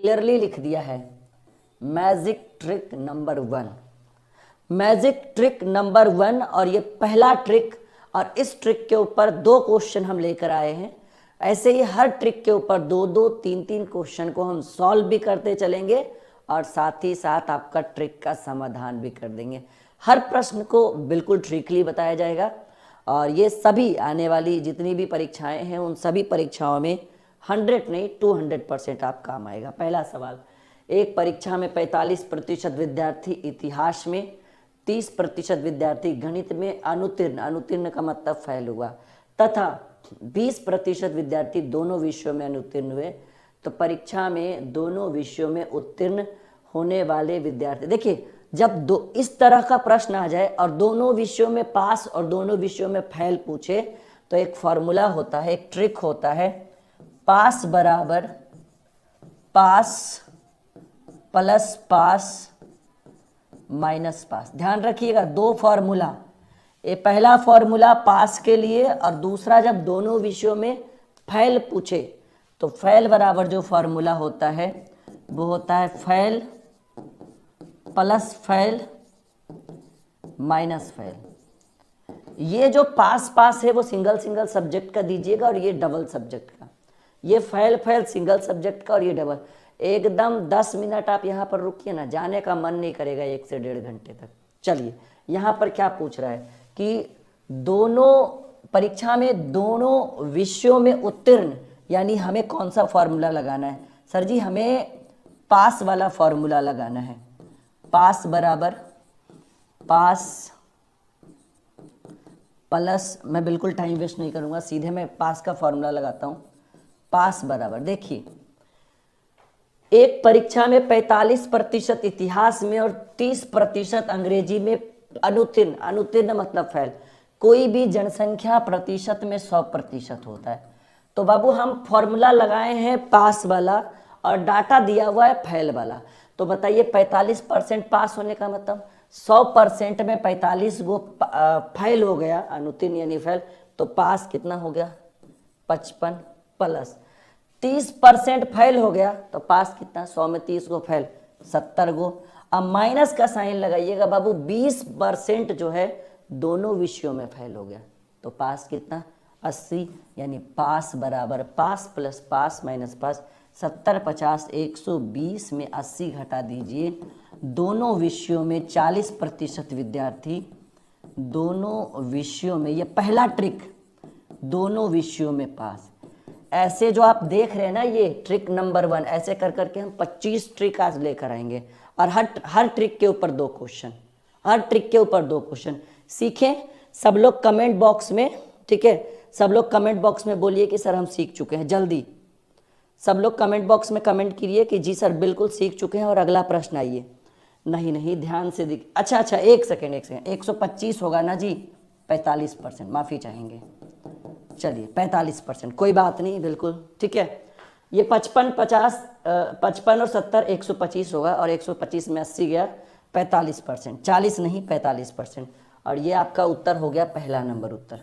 Clearly लिख दिया है magic trick number 1, magic trick number 1। और ये पहला ट्रिक, और इस ट्रिक के ऊपर 2 क्वेश्चन हम लेकर आए हैं। ऐसे ही हर ट्रिक के ऊपर 2-2, 3-3 क्वेश्चन को हम सॉल्व भी करते चलेंगे और साथ ही साथ आपका ट्रिक का समाधान भी कर देंगे। हर प्रश्न को बिल्कुल ट्रिकली बताया जाएगा और ये सभी आने वाली जितनी भी परीक्षाएं हैं उन सभी परीक्षाओं में 100 नहीं 200% आप काम आएगा। पहला सवाल, एक परीक्षा में 45% विद्यार्थी इतिहास में, 30% विद्यार्थी गणित में अनुत्तीर्ण, अनुत्तीर्ण का मतलब फेल हुआ, तथा 20% विद्यार्थी दोनों विषयों में अनुत्तीर्ण हुए। तो परीक्षा में दोनों विषयों में उत्तीर्ण होने वाले विद्यार्थी, देखिए जब इस तरह का प्रश्न आ जाए और दोनों विषयों में पास और दोनों विषयों में फेल पूछे तो एक फॉर्मूला होता है, एक ट्रिक होता है, पास बराबर पास प्लस पास माइनस पास। ध्यान रखिएगा 2 फॉर्मूला, ये पहला फॉर्मूला पास के लिए और दूसरा जब दोनों विषयों में फेल पूछे तो फेल बराबर जो फॉर्मूला होता है वो होता है fail plus fail minus fail. ये जो पास पास है वो सिंगल सिंगल सब्जेक्ट का दीजिएगा और ये डबल सब्जेक्ट का। ये फेल फेल सिंगल सब्जेक्ट का और ये डबल। एकदम 10 मिनट आप यहाँ पर रुकिए ना, जाने का मन नहीं करेगा 1 से 1.5 घंटे तक। चलिए यहाँ पर क्या पूछ रहा है कि दोनों परीक्षा में दोनों विषयों में उत्तीर्ण, यानी हमें कौन सा फॉर्मूला लगाना है? सर जी हमें पास वाला फॉर्मूला लगाना है। पास बराबर पास प्लस, मैं बिल्कुल टाइम वेस्ट नहीं करूंगा, सीधे मैं पास का फॉर्मूला लगाता हूं। पास बराबर, देखिए एक परीक्षा में 45% इतिहास में और 30% अंग्रेजी में अनुत्तीर्ण, अनुत्तीर्ण मतलब फेल। कोई भी जनसंख्या प्रतिशत में 100% होता है। तो बाबू हम फॉर्मूला लगाए हैं पास वाला और डाटा दिया हुआ है फेल वाला। तो बताइए 45% पास होने का मतलब 100% में 45 गो फेल हो गया, अनुत्तीर्ण यानी फेल, तो पास कितना हो गया 55 प्लस 30% फेल हो गया तो पास कितना, 100 में 30 गो फेल 70 गो। अब माइनस का साइन लगाइएगा बाबू, 20% जो है दोनों विषयों में फेल हो गया तो पास कितना 80, यानी पास बराबर पास प्लस पास माइनस पास। 70 50 120 में 80 घटा दीजिए। दोनों विषयों में 40% विद्यार्थी दोनों विषयों में, ये पहला ट्रिक, दोनों विषयों में पास। ऐसे जो आप देख रहे हैं ना ये ट्रिक नंबर 1, ऐसे कर करके हम 25 ट्रिक आज लेकर आएंगे और हर ट्रिक के ऊपर 2 क्वेश्चन, हर ट्रिक के ऊपर 2 क्वेश्चन। सीखें सब लोग कमेंट बॉक्स में, ठीक है, सब लोग कमेंट बॉक्स में बोलिए कि सर हम सीख चुके हैं। जल्दी सब लोग कमेंट बॉक्स में कमेंट कीजिए कि जी सर बिल्कुल सीख चुके हैं और अगला प्रश्न आइए। नहीं नहीं ध्यान से दिख, अच्छा एक सेकेंड 125 होगा ना जी, 45%, माफ़ी चाहेंगे। चलिए 45%, कोई बात नहीं, बिल्कुल ठीक है। ये 55 50 55 और 70 125 होगा और 125 में 80 गया 45%, 40 नहीं 45%। और ये आपका उत्तर हो गया पहला नंबर उत्तर,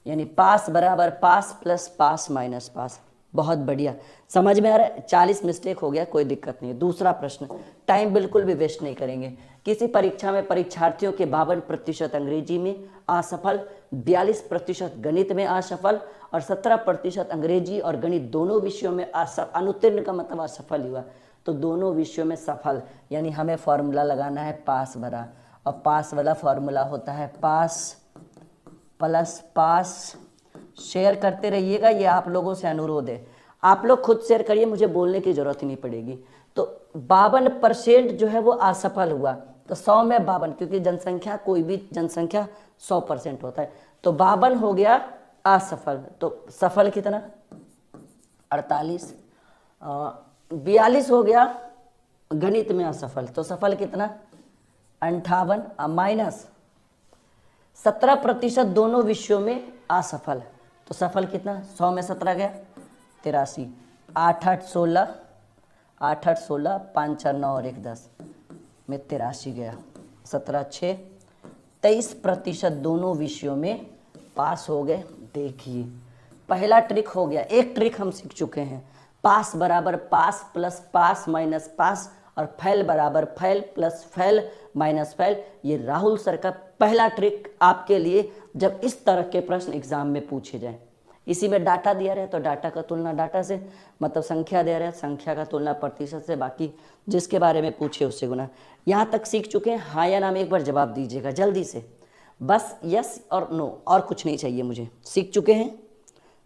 यानी पास बराबर पास प्लस पास माइनस पास। बहुत बढ़िया, समझ में आ रहा है। 40 मिस्टेक हो गया, कोई दिक्कत नहीं। दूसरा प्रश्न, टाइम बिल्कुल भी वेस्ट नहीं करेंगे। किसी परीक्षा में परीक्षार्थियों के 52% अंग्रेजी में असफल, 42% गणित में असफल और 17% अंग्रेजी और गणित दोनों विषयों में अनुत्तीर्ण का मतलब असफल हुआ। तो दोनों विषयों में सफल, यानी हमें फॉर्मूला लगाना है पास वाला, और पास वाला फॉर्मूला होता है पास प्लस पास। शेयर करते रहिएगा, ये आप लोगों से अनुरोध है। आप लोग खुद शेयर करिए, मुझे बोलने की जरूरत ही नहीं पड़ेगी। तो 52% जो है वो असफल हुआ, तो 100 में 52, क्योंकि जनसंख्या कोई भी जनसंख्या 100% होता है, तो 52 हो गया असफल। तो सफल कितना 48, 42 हो गया गणित में असफल, तो सफल कितना 58, माइनस 17% दोनों विषयों में असफल, तो सफल कितना 100 में 17 गया 83, 8 8 16, 8 8 16, 5 4 9 और 1 10 में 83 गया, 17 6, 23% दोनों विषयों में पास हो गए। देखिए पहला ट्रिक हो गया, एक ट्रिक हम सीख चुके हैं। पास बराबर पास प्लस पास माइनस पास, और फैल बराबर फैल प्लस फैल माइनस फैल। ये राहुल सर का पहला ट्रिक आपके लिए जब इस तरह के प्रश्न एग्जाम में पूछे जाएं। इसी में डाटा दिया रहे तो डाटा का तुलना डाटा से, मतलब संख्या दे रहे हैं संख्या का तुलना प्रतिशत से, बाकी जिसके बारे में पूछे उससे गुना। यहाँ तक सीख चुके हैं? हाँ या ना में एक बार जवाब दीजिएगा जल्दी से, बस यस और नो, और कुछ नहीं चाहिए मुझे। सीख चुके हैं?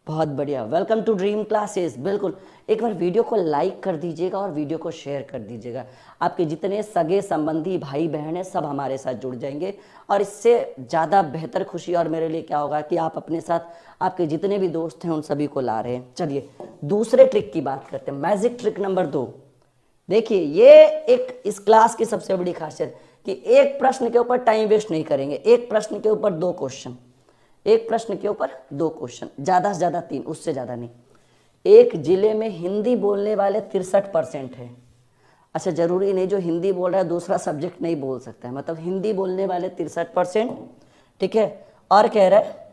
बहुत बढ़िया, वेलकम टू ड्रीम क्लासेस। बिल्कुल, एक बार वीडियो को लाइक कर दीजिएगा और वीडियो को शेयर कर दीजिएगा। आपके जितने सगे संबंधी भाई बहन हैं सब हमारे साथ जुड़ जाएंगे, और इससे ज़्यादा बेहतर खुशी और मेरे लिए क्या होगा कि आप अपने साथ आपके जितने भी दोस्त हैं उन सभी को ला रहे हैं। चलिए दूसरे ट्रिक की बात करते हैं, मैजिक ट्रिक नंबर 2। देखिए ये एक इस क्लास की सबसे बड़ी खासियत कि एक प्रश्न के ऊपर टाइम वेस्ट नहीं करेंगे, एक प्रश्न के ऊपर 2 क्वेश्चन, एक प्रश्न के ऊपर 2 क्वेश्चन, ज़्यादा से ज़्यादा 3, उससे ज़्यादा नहीं। एक जिले में हिंदी बोलने वाले 63% है। अच्छा, जरूरी नहीं जो हिंदी बोल रहा है दूसरा सब्जेक्ट नहीं बोल सकता है, मतलब हिंदी बोलने वाले 63%, ठीक है। और कह रहा है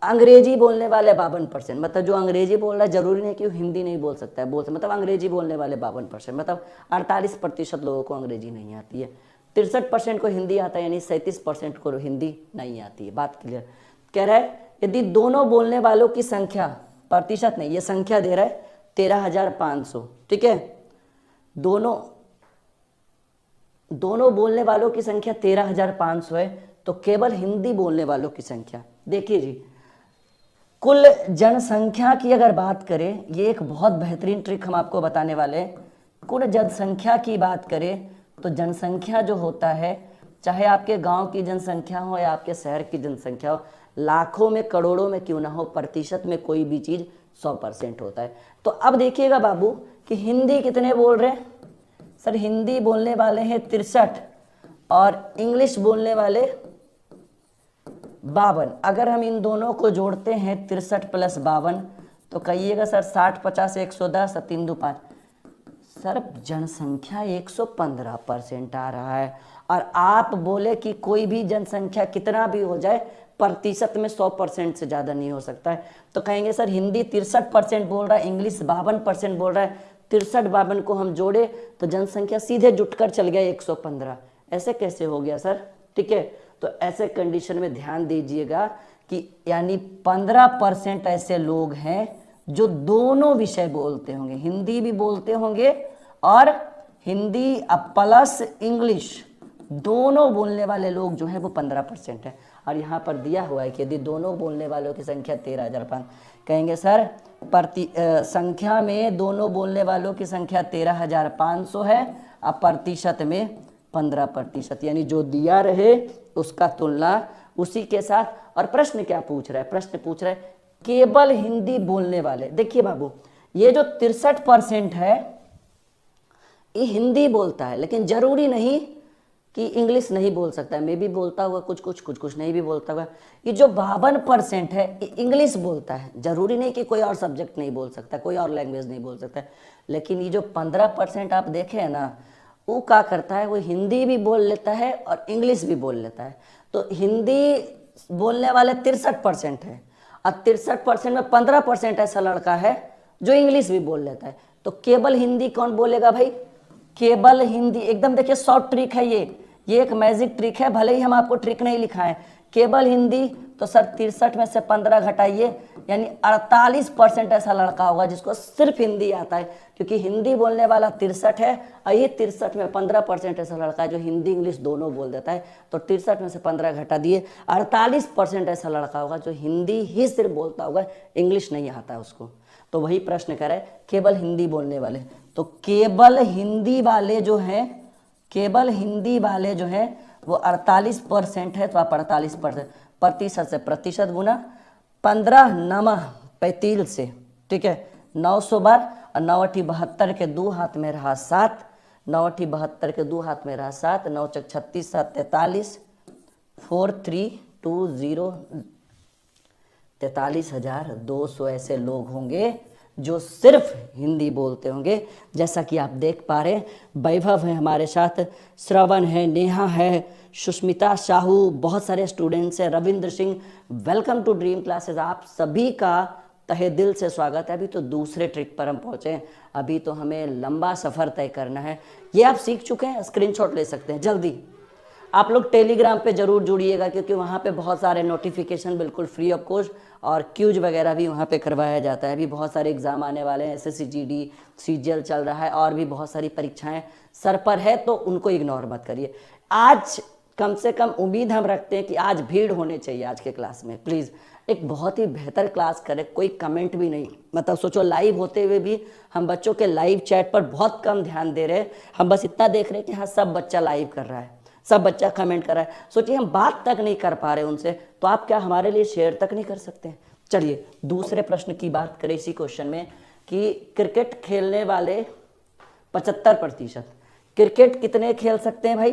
अंग्रेजी बोलने वाले 52%, मतलब जो अंग्रेजी बोल रहा है जरूरी नहीं कि वो हिंदी नहीं बोल सकता है, बोल सकता, मतलब अंग्रेजी बोलने वाले 52%, मतलब 48% लोगों को अंग्रेजी नहीं आती है। 63% को हिंदी आता है, यानी 37% को हिंदी नहीं आती है। बात क्लियर? कह रहा है यदि दोनों बोलने वालों की संख्या, प्रतिशत नहीं, ये संख्या दे रहा है 13,500, ठीक है। दोनों बोलने वालों की संख्या 13,500 है, तो केवल हिंदी बोलने वालों की संख्या, देखिए जी, कुल जनसंख्या की अगर बात करें, ये एक बहुत बेहतरीन ट्रिक हम आपको बताने वाले हैं। कुल जनसंख्या की बात करें तो जनसंख्या जो होता है, चाहे आपके गांव की जनसंख्या हो या आपके शहर की जनसंख्या हो, लाखों में करोड़ों में क्यों ना हो, प्रतिशत में कोई भी चीज़ 100% होता है। तो अब देखिएगा बाबू कि हिंदी कितने बोल रहे हैं? सर हिंदी बोलने वाले हैं 63 और इंग्लिश बोलने वाले 52। अगर हम इन दोनों को जोड़ते हैं 63 प्लस 52 तो कहिएगा सर 60 50 110 3 2 5, सर जनसंख्या 115% आ रहा है। और आप बोले कि कोई भी जनसंख्या कितना भी हो जाए प्रतिशत में 100% से ज़्यादा नहीं हो सकता है, तो कहेंगे सर हिंदी 63% बोल रहा है, इंग्लिश 52% बोल रहा है, 63-52 को हम जोड़े तो जनसंख्या सीधे जुटकर चल गया 115। ऐसे कैसे हो गया सर? ठीक है, तो ऐसे कंडीशन में ध्यान दीजिएगा कि यानी 15% ऐसे लोग हैं जो दोनों विषय बोलते होंगे, हिंदी भी बोलते होंगे और हिंदी प्लस इंग्लिश दोनों बोलने वाले लोग जो है वो 15% है। और यहाँ पर दिया हुआ है कि यदि दोनों बोलने वालों की संख्या 13,500, कहेंगे सर संख्या में दोनों बोलने वालों की संख्या 13,500 है, अब प्रतिशत में 15%, यानी जो दिया रहे उसका तुलना उसी के साथ। और प्रश्न क्या पूछ रहा है? प्रश्न पूछ रहा है केवल हिंदी बोलने वाले। देखिए बाबू, ये जो 63% है ये हिंदी बोलता है, लेकिन जरूरी नहीं कि इंग्लिश नहीं बोल सकता है, मे भी बोलता हुआ कुछ नहीं भी बोलता हुआ। ये जो 52% है ये इंग्लिश बोलता है, जरूरी नहीं कि कोई और सब्जेक्ट नहीं बोल सकता, कोई और लैंग्वेज नहीं बोल सकता है। लेकिन ये जो 15% आप देखे हैं ना, वो क्या करता है, वो हिंदी भी बोल लेता है और इंग्लिश भी बोल लेता है। तो हिंदी बोलने वाले 63% है और 63% में 15% ऐसा लड़का है जो इंग्लिश भी बोल लेता है। तो केवल हिंदी कौन बोलेगा भाई? केवल हिंदी। एकदम देखिए शॉर्ट ट्रिक है ये एक मैजिक ट्रिक है, भले ही हम आपको ट्रिक नहीं लिखा है। केवल हिंदी, तो सर 63 में से 15 घटाइए, यानी 48% ऐसा लड़का होगा जिसको सिर्फ हिंदी आता है, क्योंकि हिंदी बोलने वाला 63 है और ये 63 में 15% ऐसा लड़का है जो हिंदी इंग्लिश दोनों बोल देता है। तो 63 में से 15 घटा दिए, 48% ऐसा लड़का होगा जो हिंदी ही सिर्फ बोलता होगा, इंग्लिश नहीं आता है उसको। तो वही प्रश्न कर रहा है केवल हिंदी बोलने वाले। तो केवल हिंदी वाले जो हैं, केवल हिंदी वाले जो हैं वो 48% है। तो आप 48% प्रतिशत से प्रतिशत गुना 15 9 35 से, ठीक है, 900 बार और 9 8 72 के 2 हाथ में रहा 7, 9 8 72 के 2 हाथ में रहा 7, 9 चक 36 7 43 4320 43,200 ऐसे लोग होंगे जो सिर्फ हिंदी बोलते होंगे। जैसा कि आप देख पा रहे हैं, वैभव है हमारे साथ, श्रवण है, नेहा है, सुष्मिता साहू, बहुत सारे स्टूडेंट्स हैं, Ravindra Singh. Welcome to Dream Classes. आप सभी का तहे दिल से स्वागत है। अभी तो दूसरे ट्रिक पर हम पहुँचे हैं, अभी तो हमें लंबा सफ़र तय करना है। ये आप सीख चुके हैं, स्क्रीनशॉट ले सकते हैं। जल्दी आप लोग टेलीग्राम पे ज़रूर जुड़िएगा, क्योंकि वहाँ पे बहुत सारे नोटिफिकेशन बिल्कुल फ्री ऑफ कॉस्ट और क्यूज वगैरह भी वहाँ पे करवाया जाता है। अभी बहुत सारे एग्ज़ाम आने वाले हैं, SSC GD CGL चल रहा है और भी बहुत सारी परीक्षाएं सर पर है, तो उनको इग्नोर मत करिए। आज कम से कम उम्मीद हम रखते हैं कि आज भीड़ होनी चाहिए आज के क्लास में। प्लीज़ एक बहुत ही बेहतर क्लास करें, कोई कमेंट भी नहीं। मतलब सोचो लाइव होते हुए भी हम बच्चों के लाइव चैट पर बहुत कम ध्यान दे रहे हैं। हम बस इतना देख रहे हैं कि हाँ सब बच्चा लाइव कर रहा है, सब बच्चा कमेंट कर रहा है। सोचिए हम बात तक नहीं कर पा रहे उनसे, तो आप क्या हमारे लिए शेयर तक नहीं कर सकते। चलिए दूसरे प्रश्न की बात करें इसी क्वेश्चन में कि क्रिकेट खेलने वाले 75%, क्रिकेट कितने खेल सकते हैं भाई?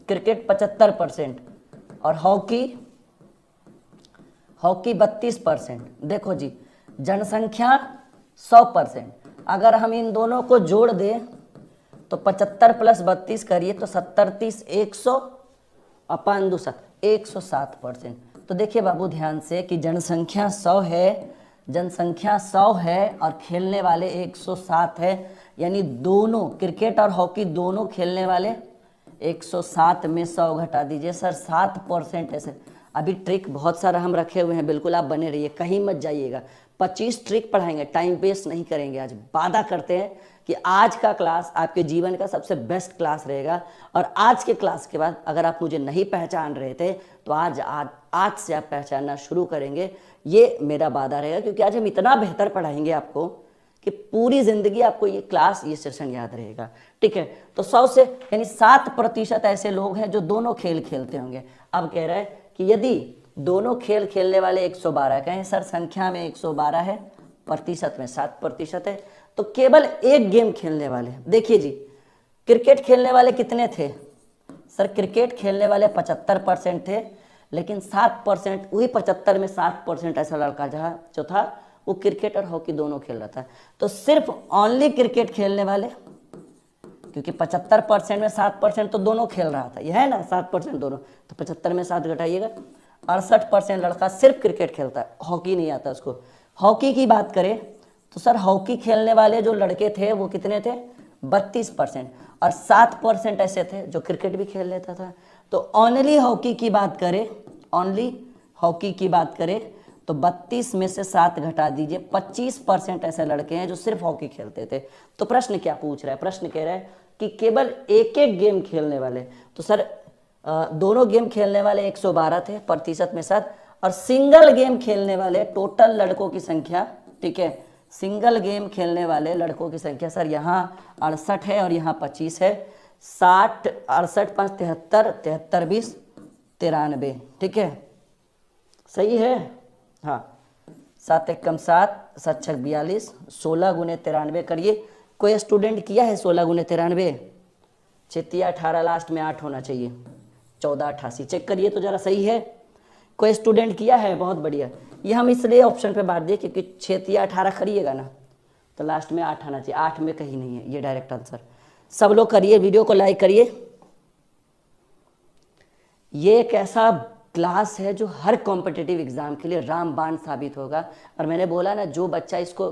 क्रिकेट 75% और हॉकी 32%। देखो जी, जनसंख्या 100%। अगर हम इन दोनों को जोड़ दें तो 75 + 32 करिए तो 70 30 100 अपन 107%। तो देखिए बाबू ध्यान से कि जनसंख्या 100 है, और खेलने वाले 107 है, यानी दोनों क्रिकेट और हॉकी दोनों खेलने वाले 107 में 100 घटा दीजिए सर, 7% है सर। अभी ट्रिक बहुत सारा हम रखे हुए हैं, बिल्कुल आप बने रहिए, कहीं मत जाइएगा। 25 ट्रिक पढ़ाएंगे, टाइम वेस्ट नहीं करेंगे। आज वादा करते हैं कि आज का क्लास आपके जीवन का सबसे बेस्ट क्लास रहेगा। और आज के क्लास के बाद अगर आप मुझे नहीं पहचान रहे थे तो आज से आप पहचानना शुरू करेंगे, ये मेरा वादा रहेगा। क्योंकि आज हम इतना बेहतर पढ़ाएंगे आपको कि पूरी जिंदगी आपको ये क्लास, ये सेशन याद रहेगा। ठीक है, तो 100 से यानी 7% ऐसे लोग हैं जो दोनों खेल खेलते होंगे। अब कह रहा है कि यदि दोनों खेल खेलने वाले 112, कहें सर संख्या में 112 है, प्रतिशत में 7% है, तो केवल एक गेम खेलने वाले, देखिए जी क्रिकेट खेलने वाले कितने थे सर? क्रिकेट खेलने वाले 75% थे, लेकिन 7%, वही 75 में 7% ऐसा लड़का जो था वो क्रिकेट और हॉकी दोनों खेल रहा था। तो सिर्फ ओनली क्रिकेट खेलने वाले, क्योंकि 75% में 7% तो दोनों खेल रहा था, यह है ना 7% दोनों, तो 75 में 7 घटाइएगा, 68% लड़का सिर्फ क्रिकेट खेलता है, हॉकी नहीं आता उसको। हॉकी की बात करें तो सर हॉकी खेलने वाले जो लड़के थे वो कितने थे? 32%, और 7% ऐसे थे जो क्रिकेट भी खेल लेता था। तो ओनली हॉकी की बात करें तो 32 में से 7 घटा दीजिए, 25% ऐसे लड़के हैं जो सिर्फ हॉकी खेलते थे। तो प्रश्न क्या पूछ रहा है? प्रश्न कह रहा है कि केवल एक एक गेम खेलने वाले, तो सर दोनों गेम खेलने वाले 112 थे, प्रतिशत में 7, और सिंगल गेम खेलने वाले टोटल लड़कों की संख्या, ठीक है, सिंगल गेम खेलने वाले लड़कों की संख्या सर यहाँ 68 है और यहाँ 25 है, 60, 68, 5, 73, 73, 20, 93, ठीक है, सही है। हाँ, 7 × 7, 7 × 6 42, 16 × 93 करिए। कोई स्टूडेंट किया है 16 × 93? 6 18, लास्ट में 8 होना चाहिए, 14 88, चेक करिए तो जरा सही है। कोई स्टूडेंट किया है? बहुत बढ़िया। ये हम इसलिए ऑप्शन पे बांट दिए क्योंकि 6 18 करिएगा ना तो लास्ट में 8 आना चाहिए, 8 में कहीं नहीं है ये डायरेक्ट आंसर। सब लोग करिए, वीडियो को लाइक करिए। ये एक ऐसा क्लास है जो हर कॉम्पिटिटिव एग्जाम के लिए रामबाण साबित होगा। और मैंने बोला ना, जो बच्चा इसको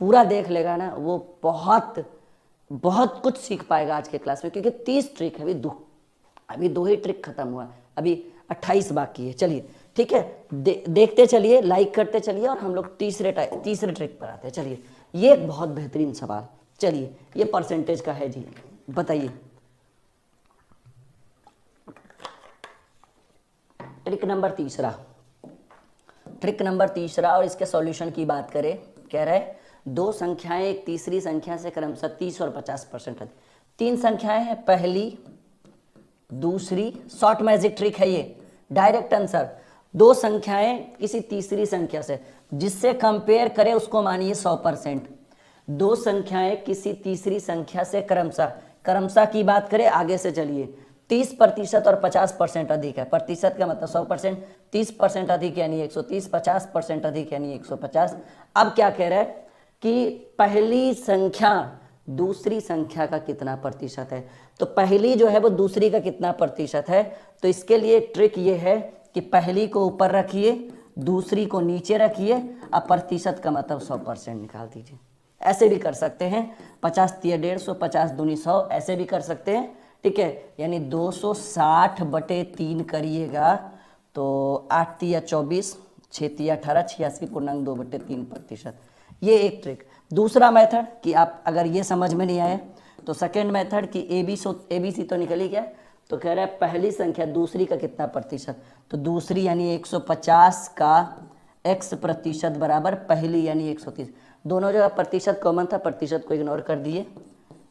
पूरा देख लेगा ना वो बहुत बहुत कुछ सीख पाएगा आज के क्लास में, क्योंकि 30 ट्रिक है, अभी 2 ही ट्रिक खत्म हुआ, अभी 28 बाकी है। चलिए ठीक है, देखते चलिए, लाइक करते चलिए, और हम लोग तीसरे ट्रिक पर आते हैं। चलिए, ये एक बहुत बेहतरीन सवाल, चलिए ये परसेंटेज का है जी, बताइए। ट्रिक नंबर तीसरा, और इसके सॉल्यूशन की बात करें, कह रहा है 2 संख्याएं एक तीसरी संख्या से क्रमशः 30 और 50%। 3 संख्याएं हैं, पहली दूसरी, शॉर्ट मैजिक ट्रिक है ये, डायरेक्ट आंसर। 2 संख्याएं किसी तीसरी संख्या से, जिससे कंपेयर करें उसको मानिए 100%। 2 संख्याएं किसी तीसरी संख्या से क्रमशः की बात करें, आगे से चलिए, 30% और 50% अधिक है। प्रतिशत का मतलब 100%, 30% अधिक यानी 130, 50% अधिक यानी 150। अब क्या कह रहा है कि पहली संख्या दूसरी संख्या का कितना प्रतिशत है। तो पहली जो है वो दूसरी का कितना प्रतिशत है, तो इसके लिए ट्रिक ये है कि पहली को ऊपर रखिए दूसरी को नीचे रखिए, अब प्रतिशत का मतलब 100% निकाल दीजिए। ऐसे भी कर सकते हैं, 50 तिया 150, 50 दूनी 100, ऐसे भी कर सकते हैं, ठीक है। यानी 260/3 करिएगा तो 8 तिया 24, 6 तिया 18, 86.2/3%। ये एक ट्रिक। दूसरा मेथड कि आप अगर ये समझ में नहीं आए तो सेकेंड मेथड कि ABC तो निकल ही गया, तो कह रहा है पहली संख्या दूसरी का कितना प्रतिशत, तो दूसरी यानी 150 का x प्रतिशत बराबर पहली यानी 130। दोनों जगह प्रतिशत कॉमन था, प्रतिशत को इग्नोर कर दिए।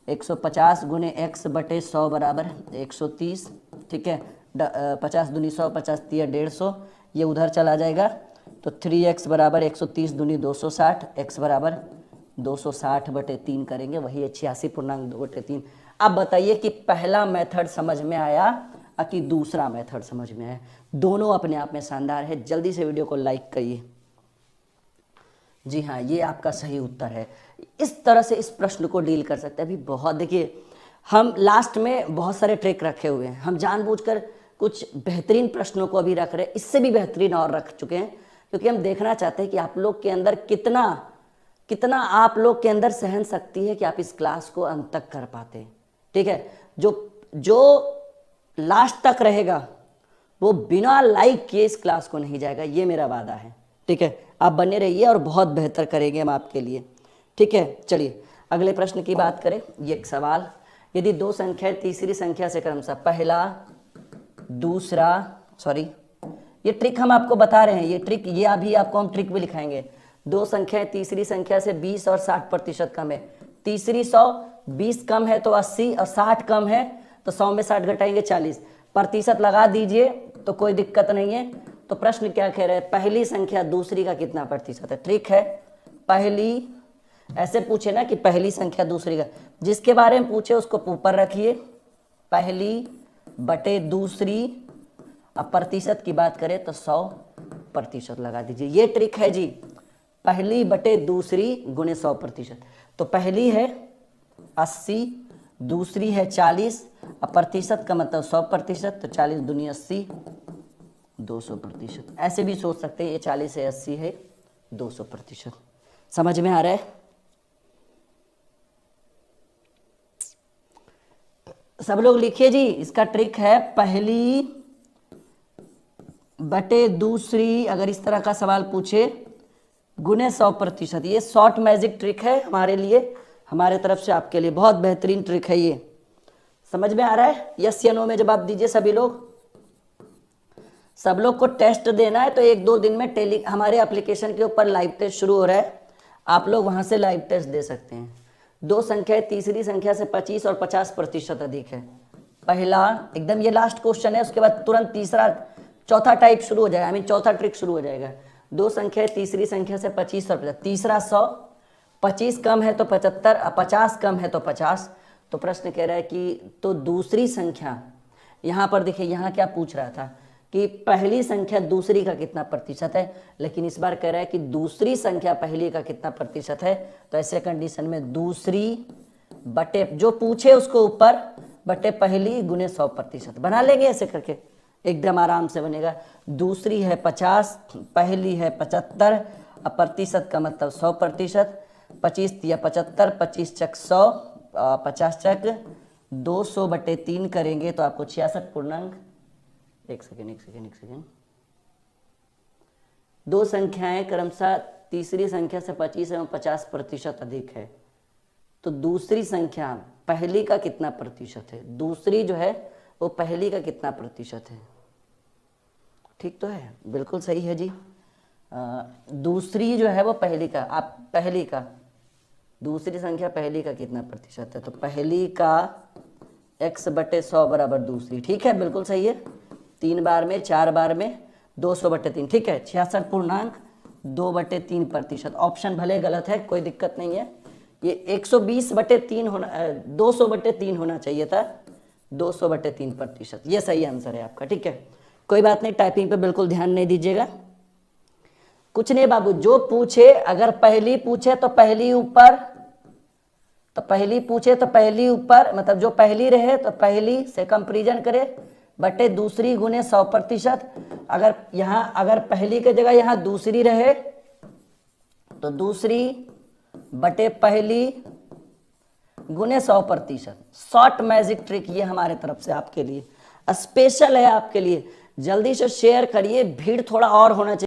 150 गुने x/100 बराबर 130, ठीक है। 50 दूनी 100, 50 तिया 150, ये उधर चला जाएगा तो 3x बराबर 130 दूनी 260, x बराबर 260/3 करेंगे, वही 86.2/3। अब बताइए कि पहला मेथड समझ में आया कि दूसरा मेथड समझ में आया? दोनों अपने आप में शानदार है। जल्दी से वीडियो को लाइक करिए। जी हाँ, ये आपका सही उत्तर है। इस तरह से इस प्रश्न को डील कर सकते हैं। अभी बहुत देखिए, हम लास्ट में बहुत सारे ट्रिक रखे हुए हैं, हम जानबूझकर कुछ बेहतरीन प्रश्नों को अभी रख रहे हैं, इससे भी बेहतरीन और रख चुके हैं, क्योंकि हम देखना चाहते हैं कि आप लोग के अंदर कितना आप लोग के अंदर सहन शक्ति है कि आप इस क्लास को अंत तक कर पाते हैं, ठीक है। जो लास्ट तक रहेगा वो बिना लाइक किए इस क्लास को नहीं जाएगा, ये मेरा वादा है, ठीक है। आप बने रहिए और बहुत बेहतर करेंगे हम आपके लिए, ठीक है। चलिए अगले प्रश्न की बात करें। ये एक सवाल, यदि दो संख्या तीसरी संख्या से क्रमशः पहला दूसरा, सॉरी ये ट्रिक हम आपको बता रहे हैं, ये ट्रिक, ये अभी आपको हम ट्रिक भी लिखाएंगे। दो संख्याएं तीसरी संख्या से 20 और 60% कम है। तीसरी 100, 20 कम है तो 80 और 60 कम है तो 100 में 60 घटाएंगे 40, प्रतिशत लगा दीजिए तो कोई दिक्कत नहीं है। तो प्रश्न क्या कह रहे हैं, पहली संख्या दूसरी का कितना प्रतिशत है? ट्रिक है, पहली ऐसे पूछे ना कि पहली संख्या दूसरी का, जिसके बारे में पूछे उसको ऊपर रखिए, पहली बटे दूसरी। अब प्रतिशत की बात करें तो 100% लगा दीजिए, ये ट्रिक है जी। पहली बटे दूसरी गुणे 100%। तो पहली है 80, दूसरी है 40, अब प्रतिशत का मतलब 100%, तो 40 दूनी 80, 200%। ऐसे भी सोच सकते हैं, ये 40 है 80 है 200%। समझ में आ रहा है? सब लोग लिखिए जी, इसका ट्रिक है पहली बटे दूसरी, अगर इस तरह का सवाल पूछे गुने 100%। ये शॉर्ट मैजिक ट्रिक है हमारे लिए, हमारे तरफ से आपके लिए बहुत बेहतरीन ट्रिक है ये। समझ में आ रहा है? यस या नो में जवाब दीजिए सभी लोग। सब लोग को टेस्ट देना है तो 1-2 दिन में हमारे एप्लीकेशन के ऊपर लाइव टेस्ट शुरू हो रहा है, आप लोग वहां से लाइव टेस्ट दे सकते हैं। दो संख्याएं तीसरी संख्या से 25 और 50% अधिक है। पहला एकदम ये लास्ट क्वेश्चन है, उसके बाद तुरंत चौथा टाइप शुरू हो जाएगा, चौथा ट्रिक शुरू हो जाएगा। दो संख्याएं तीसरी संख्या से 25 और 50, तीसरा 100, 25 कम है तो 75, 50 कम है तो 50। तो प्रश्न कह रहा है कि तो दूसरी संख्या, यहाँ पर देखिए यहाँ क्या पूछ रहा था कि पहली संख्या दूसरी का कितना प्रतिशत है, लेकिन इस बार कह रहा है कि दूसरी संख्या पहली का कितना प्रतिशत है। तो ऐसे कंडीशन में दूसरी बटे जो पूछे उसको ऊपर बटे पहली गुने 100% बना लेंगे, ऐसे करके एकदम आराम से बनेगा। दूसरी है 50, पहली है 75, अब प्रतिशत का मतलब 100%। 25 या 75, 25 चक 100, 50 चक 200/3 करेंगे तो आपको 66 एक सेकेंड। दो संख्याएं क्रमशः तीसरी संख्या से 25 एवं 50% अधिक है, तो दूसरी संख्या पहली का कितना प्रतिशत है? दूसरी जो है वो पहली का कितना प्रतिशत है? ठीक तो है, बिल्कुल सही है जी। दूसरी जो है वो पहली का, आप पहली का, दूसरी संख्या पहली का कितना प्रतिशत है? तो पहली का x/100 बराबर दूसरी, ठीक है, बिल्कुल सही है। 3 बार में 4 बार में 200/3, ठीक है, 66.2/3%। ऑप्शन भले गलत है, कोई दिक्कत नहीं है, ये 120/3 होना, 200/3 होना चाहिए था, 200/3%। ये सही आंसर है आपका, ठीक है, कोई बात नहीं। टाइपिंग पे बिल्कुल ध्यान नहीं दीजिएगा, कुछ नहीं बाबू, जो पूछे, अगर पहली पूछे तो पहली ऊपर, तो पहली पूछे तो पहली ऊपर, मतलब जो पहली रहे तो पहली से कंपैरिजन करे, बटे दूसरी गुने 100%। अगर पहली की जगह यहाँ दूसरी रहे तो दूसरी बटे पहली गुने 100%। शॉर्ट मैजिक ट्रिक ये हमारे तरफ से आपके लिए स्पेशल है, आपके लिए। जल्दी से शेयर करिए, भीड़ थोड़ा और होना चाहिए।